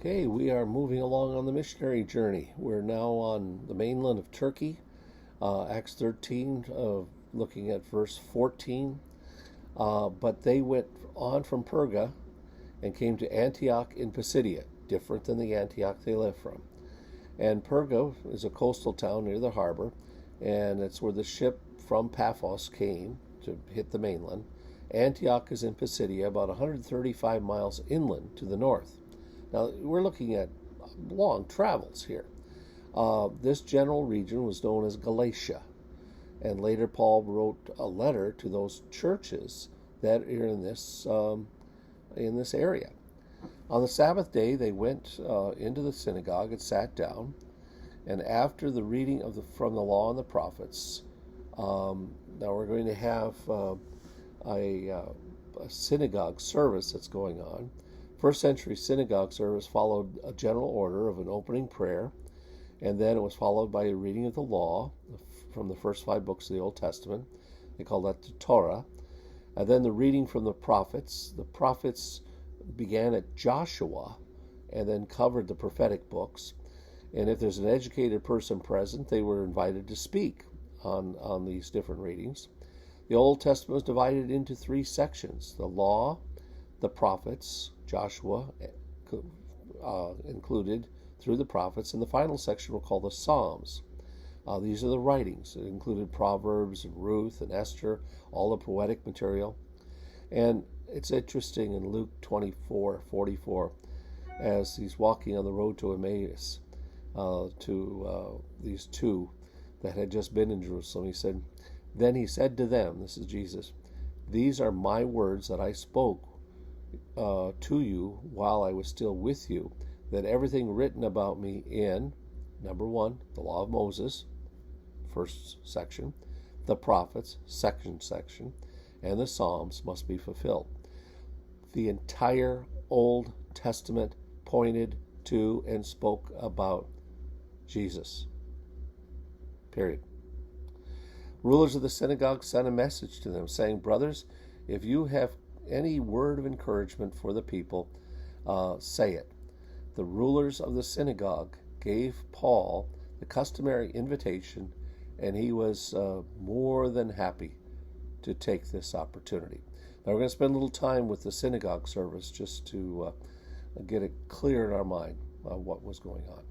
Okay, we are moving along on the missionary journey. We're now on the mainland of Turkey, Acts 13, looking at verse 14. But they went on from Perga and came to Antioch in Pisidia, different than the Antioch they left from. And Perga is a coastal town near the harbor, and it's where the ship from Paphos came to hit the mainland. Antioch is in Pisidia, about 135 miles inland to the north. Now, we're looking at long travels here. This general region was known as Galatia, and later Paul wrote a letter to those churches that are in this area. On the Sabbath day, they went into the synagogue and sat down, and after the reading from the law and the prophets, now we're going to have a synagogue service that's going on. First century synagogue service followed a general order of an opening prayer, and then it was followed by a reading of the law from the first 5 books of the Old Testament. They call that the Torah. And then the reading from the prophets. The prophets began at Joshua and then covered the prophetic books. And if there's an educated person present, they were invited to speak on these different readings. The Old Testament was divided into 3 sections: the law, the prophets, Joshua included through the prophets, and the final section we'll call the Psalms. These are the writings. It included Proverbs and Ruth and Esther, all the poetic material. And it's interesting in Luke 24:44, as he's walking on the road to Emmaus, to these two that had just been in Jerusalem, Then he said to them, this is Jesus, "These are my words that I spoke to you while I was still with you, that everything written about me in," number 1, the law of Moses, first section, the prophets, second section, and the Psalms must be fulfilled. The entire Old Testament pointed to and spoke about Jesus. Period. Rulers of the synagogue sent a message to them saying, "Brothers, if you have any word of encouragement for the people, say it." The rulers of the synagogue gave Paul the customary invitation, and he was more than happy to take this opportunity. Now we're going to spend a little time with the synagogue service just to get it clear in our mind what was going on.